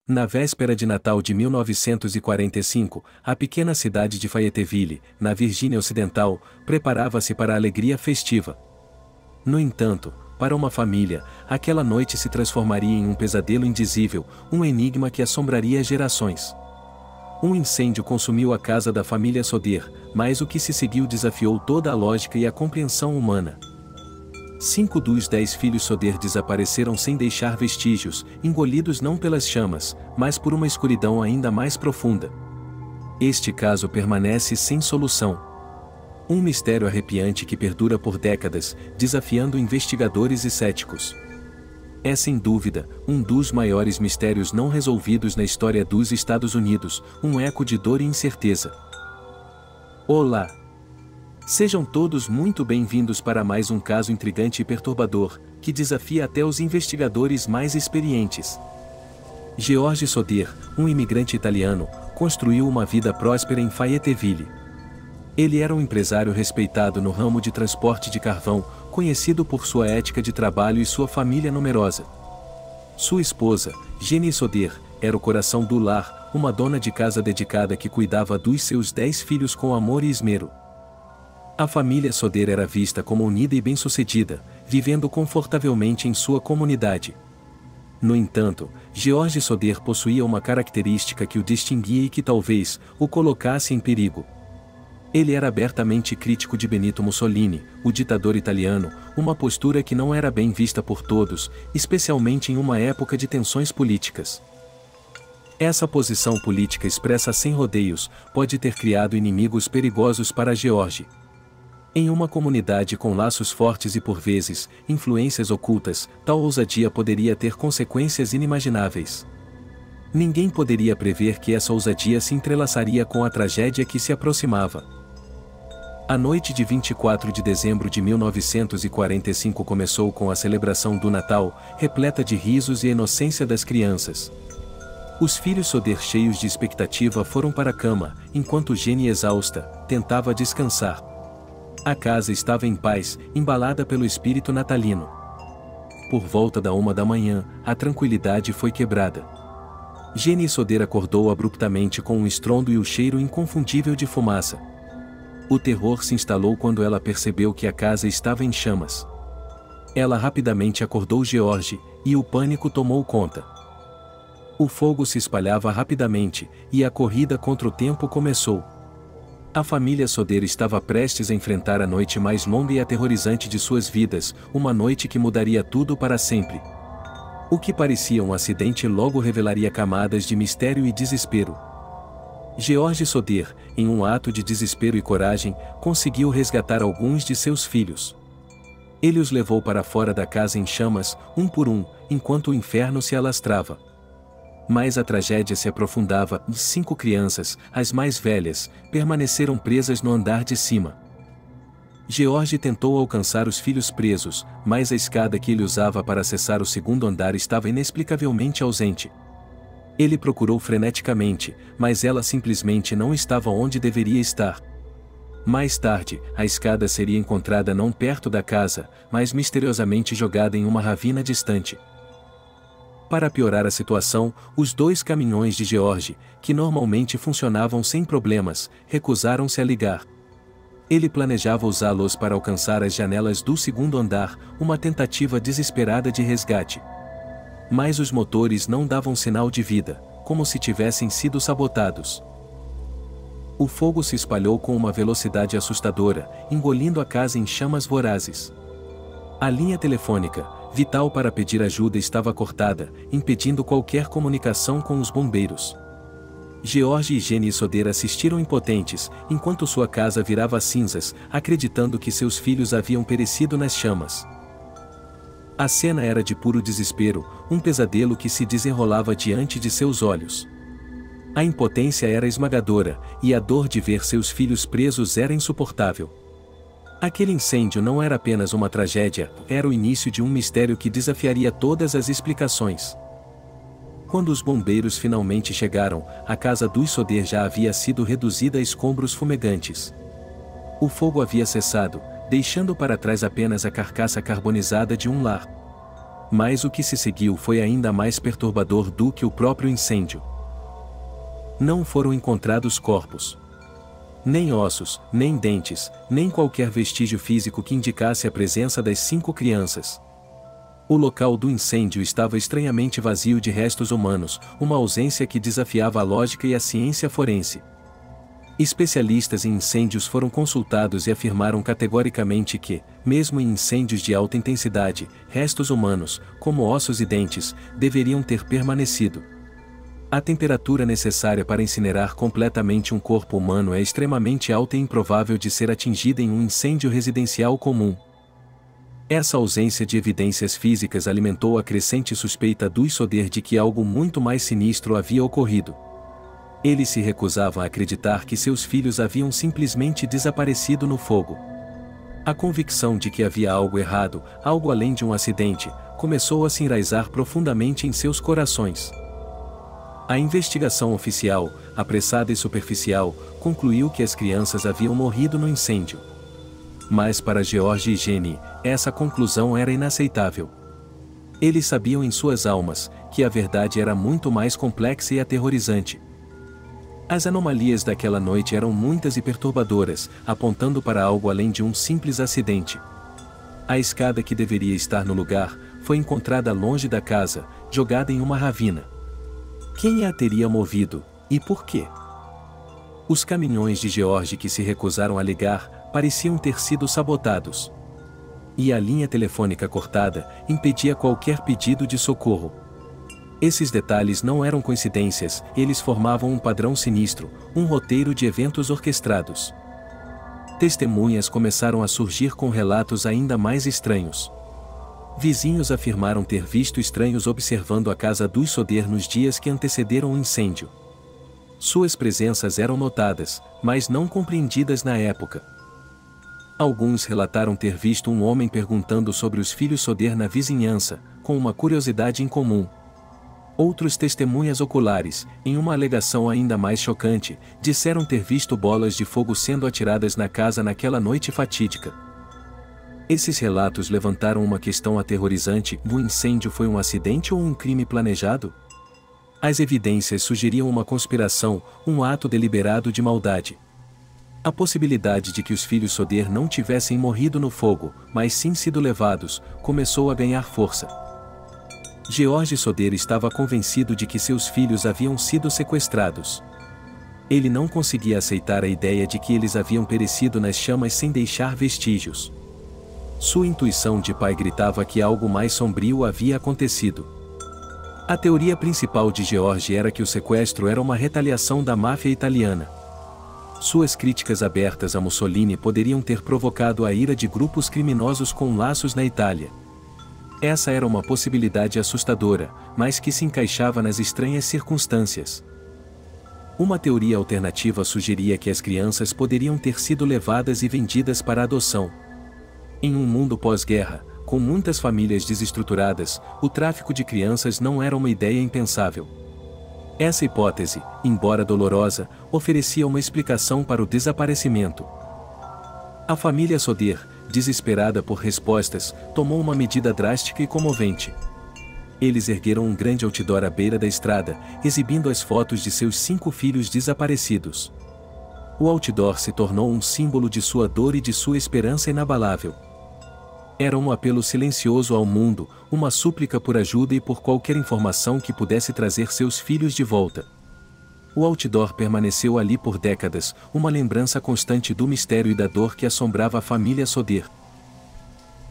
Na véspera de Natal de 1945, a pequena cidade de Fayetteville, na Virgínia Ocidental, preparava-se para a alegria festiva. No entanto, para uma família, aquela noite se transformaria em um pesadelo indizível, um enigma que assombraria gerações. Um incêndio consumiu a casa da família Sodер, mas o que se seguiu desafiou toda a lógica e a compreensão humana. 5 dos 10 filhos Sodер desapareceram sem deixar vestígios, engolidos não pelas chamas, mas por uma escuridão ainda mais profunda. Este caso permanece sem solução. Um mistério arrepiante que perdura por décadas, desafiando investigadores e céticos. É sem dúvida, um dos maiores mistérios não resolvidos na história dos Estados Unidos, um eco de dor e incerteza. Olá! Sejam todos muito bem-vindos para mais um caso intrigante e perturbador, que desafia até os investigadores mais experientes. George Sodер, um imigrante italiano, construiu uma vida próspera em Fayetteville. Ele era um empresário respeitado no ramo de transporte de carvão, conhecido por sua ética de trabalho e sua família numerosa. Sua esposa, Jenny Sodер, era o coração do lar, uma dona de casa dedicada que cuidava dos seus 10 filhos com amor e esmero. A família Sodер era vista como unida e bem-sucedida, vivendo confortavelmente em sua comunidade. No entanto, George Sodер possuía uma característica que o distinguia e que talvez o colocasse em perigo. Ele era abertamente crítico de Benito Mussolini, o ditador italiano, uma postura que não era bem vista por todos, especialmente em uma época de tensões políticas. Essa posição política expressa sem rodeios pode ter criado inimigos perigosos para George. Em uma comunidade com laços fortes e por vezes, influências ocultas, tal ousadia poderia ter consequências inimagináveis. Ninguém poderia prever que essa ousadia se entrelaçaria com a tragédia que se aproximava. A noite de 24 de dezembro de 1945 começou com a celebração do Natal, repleta de risos e inocência das crianças. Os filhos Sodер, cheios de expectativa, foram para a cama, enquanto Jenny, exausta, tentava descansar. A casa estava em paz, embalada pelo espírito natalino. Por volta da 1 da manhã, a tranquilidade foi quebrada. Jenny Sodер acordou abruptamente com um estrondo e o cheiro inconfundível de fumaça. O terror se instalou quando ela percebeu que a casa estava em chamas. Ela rapidamente acordou George, e o pânico tomou conta. O fogo se espalhava rapidamente, e a corrida contra o tempo começou. A família Sodер estava prestes a enfrentar a noite mais longa e aterrorizante de suas vidas, uma noite que mudaria tudo para sempre. O que parecia um acidente logo revelaria camadas de mistério e desespero. George Sodер, em um ato de desespero e coragem, conseguiu resgatar alguns de seus filhos. Ele os levou para fora da casa em chamas, um por um, enquanto o inferno se alastrava. Mas a tragédia se aprofundava e 5 crianças, as mais velhas, permaneceram presas no andar de cima. George tentou alcançar os filhos presos, mas a escada que ele usava para acessar o segundo andar estava inexplicavelmente ausente. Ele procurou freneticamente, mas ela simplesmente não estava onde deveria estar. Mais tarde, a escada seria encontrada não perto da casa, mas misteriosamente jogada em uma ravina distante. Para piorar a situação, os 2 caminhões de George, que normalmente funcionavam sem problemas, recusaram-se a ligar. Ele planejava usá-los para alcançar as janelas do segundo andar, uma tentativa desesperada de resgate. Mas os motores não davam sinal de vida, como se tivessem sido sabotados. O fogo se espalhou com uma velocidade assustadora, engolindo a casa em chamas vorazes. A linha telefônica, vital para pedir ajuda, estava cortada, impedindo qualquer comunicação com os bombeiros. George e Jenny Sodер assistiram impotentes, enquanto sua casa virava cinzas, acreditando que seus filhos haviam perecido nas chamas. A cena era de puro desespero, um pesadelo que se desenrolava diante de seus olhos. A impotência era esmagadora, e a dor de ver seus filhos presos era insuportável. Aquele incêndio não era apenas uma tragédia, era o início de um mistério que desafiaria todas as explicações. Quando os bombeiros finalmente chegaram, a casa dos Sodер já havia sido reduzida a escombros fumegantes. O fogo havia cessado, deixando para trás apenas a carcaça carbonizada de um lar. Mas o que se seguiu foi ainda mais perturbador do que o próprio incêndio. Não foram encontrados corpos. Nem ossos, nem dentes, nem qualquer vestígio físico que indicasse a presença das 5 crianças. O local do incêndio estava estranhamente vazio de restos humanos, uma ausência que desafiava a lógica e a ciência forense. Especialistas em incêndios foram consultados e afirmaram categoricamente que, mesmo em incêndios de alta intensidade, restos humanos, como ossos e dentes, deveriam ter permanecido. A temperatura necessária para incinerar completamente um corpo humano é extremamente alta e improvável de ser atingida em um incêndio residencial comum. Essa ausência de evidências físicas alimentou a crescente suspeita dos Sodré de que algo muito mais sinistro havia ocorrido. Eles se recusavam a acreditar que seus filhos haviam simplesmente desaparecido no fogo. A convicção de que havia algo errado, algo além de um acidente, começou a se enraizar profundamente em seus corações. A investigação oficial, apressada e superficial, concluiu que as crianças haviam morrido no incêndio. Mas para George e Jenny, essa conclusão era inaceitável. Eles sabiam em suas almas que a verdade era muito mais complexa e aterrorizante. As anomalias daquela noite eram muitas e perturbadoras, apontando para algo além de um simples acidente. A escada que deveria estar no lugar foi encontrada longe da casa, jogada em uma ravina. Quem a teria movido, e por quê? Os caminhões de George que se recusaram a ligar pareciam ter sido sabotados. E a linha telefônica cortada impedia qualquer pedido de socorro. Esses detalhes não eram coincidências, eles formavam um padrão sinistro, um roteiro de eventos orquestrados. Testemunhas começaram a surgir com relatos ainda mais estranhos. Vizinhos afirmaram ter visto estranhos observando a casa dos Sodré nos dias que antecederam o incêndio. Suas presenças eram notadas, mas não compreendidas na época. Alguns relataram ter visto um homem perguntando sobre os filhos Sodré na vizinhança, com uma curiosidade incomum. Outros testemunhas oculares, em uma alegação ainda mais chocante, disseram ter visto bolas de fogo sendo atiradas na casa naquela noite fatídica. Esses relatos levantaram uma questão aterrorizante: o incêndio foi um acidente ou um crime planejado? As evidências sugeriam uma conspiração, um ato deliberado de maldade. A possibilidade de que os filhos Sodré não tivessem morrido no fogo, mas sim sido levados, começou a ganhar força. George Sodré estava convencido de que seus filhos haviam sido sequestrados. Ele não conseguia aceitar a ideia de que eles haviam perecido nas chamas sem deixar vestígios. Sua intuição de pai gritava que algo mais sombrio havia acontecido. A teoria principal de George era que o sequestro era uma retaliação da máfia italiana. Suas críticas abertas a Mussolini poderiam ter provocado a ira de grupos criminosos com laços na Itália. Essa era uma possibilidade assustadora, mas que se encaixava nas estranhas circunstâncias. Uma teoria alternativa sugeria que as crianças poderiam ter sido levadas e vendidas para adoção. Em um mundo pós-guerra, com muitas famílias desestruturadas, o tráfico de crianças não era uma ideia impensável. Essa hipótese, embora dolorosa, oferecia uma explicação para o desaparecimento. A família Sodré, desesperada por respostas, tomou uma medida drástica e comovente. Eles ergueram um grande outdoor à beira da estrada, exibindo as fotos de seus 5 filhos desaparecidos. O outdoor se tornou um símbolo de sua dor e de sua esperança inabalável. Era um apelo silencioso ao mundo, uma súplica por ajuda e por qualquer informação que pudesse trazer seus filhos de volta. O outdoor permaneceu ali por décadas, uma lembrança constante do mistério e da dor que assombrava a família Sodré.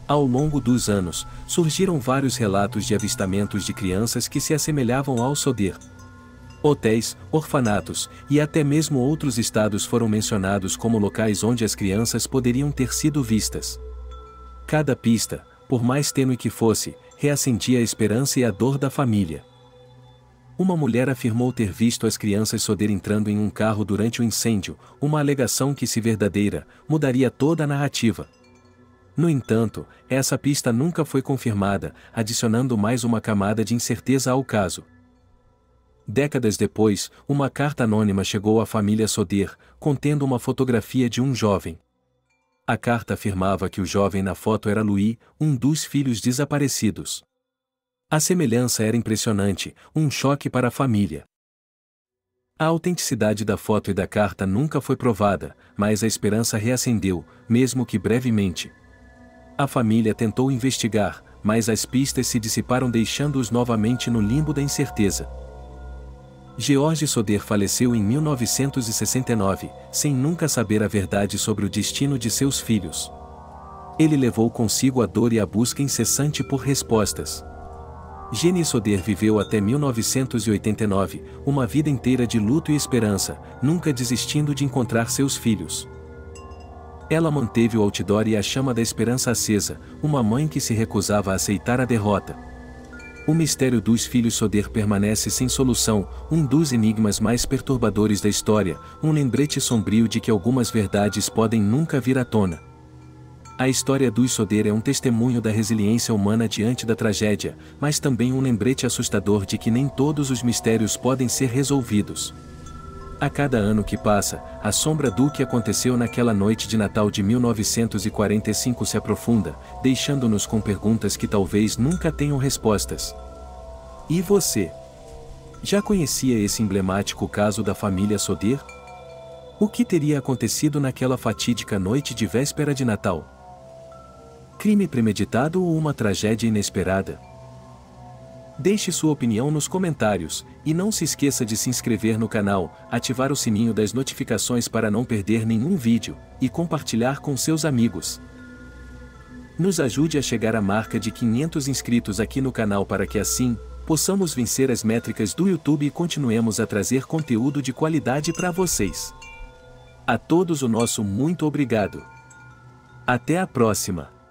Ao longo dos anos, surgiram vários relatos de avistamentos de crianças que se assemelhavam aos Sodré. Hotéis, orfanatos, e até mesmo outros estados foram mencionados como locais onde as crianças poderiam ter sido vistas. Cada pista, por mais tênue que fosse, reacendia a esperança e a dor da família. Uma mulher afirmou ter visto as crianças Sodré entrando em um carro durante o incêndio, uma alegação que, se verdadeira, mudaria toda a narrativa. No entanto, essa pista nunca foi confirmada, adicionando mais uma camada de incerteza ao caso. Décadas depois, uma carta anônima chegou à família Sodré, contendo uma fotografia de um jovem. A carta afirmava que o jovem na foto era Louis, um dos filhos desaparecidos. A semelhança era impressionante, um choque para a família. A autenticidade da foto e da carta nunca foi provada, mas a esperança reacendeu, mesmo que brevemente. A família tentou investigar, mas as pistas se dissiparam deixando-os novamente no limbo da incerteza. George Soder faleceu em 1969, sem nunca saber a verdade sobre o destino de seus filhos. Ele levou consigo a dor e a busca incessante por respostas. Jenny Soder viveu até 1989, uma vida inteira de luto e esperança, nunca desistindo de encontrar seus filhos. Ela manteve o outdoor e a chama da esperança acesa, uma mãe que se recusava a aceitar a derrota. O mistério dos filhos Soder permanece sem solução, um dos enigmas mais perturbadores da história, um lembrete sombrio de que algumas verdades podem nunca vir à tona. A história dos Soder é um testemunho da resiliência humana diante da tragédia, mas também um lembrete assustador de que nem todos os mistérios podem ser resolvidos. A cada ano que passa, a sombra do que aconteceu naquela noite de Natal de 1945 se aprofunda, deixando-nos com perguntas que talvez nunca tenham respostas. E você? Já conhecia esse emblemático caso da família Soder? O que teria acontecido naquela fatídica noite de véspera de Natal? Crime premeditado ou uma tragédia inesperada? Deixe sua opinião nos comentários, e não se esqueça de se inscrever no canal, ativar o sininho das notificações para não perder nenhum vídeo, e compartilhar com seus amigos. Nos ajude a chegar à marca de 500 inscritos aqui no canal para que assim, possamos vencer as métricas do YouTube e continuemos a trazer conteúdo de qualidade para vocês. A todos o nosso muito obrigado. Até a próxima!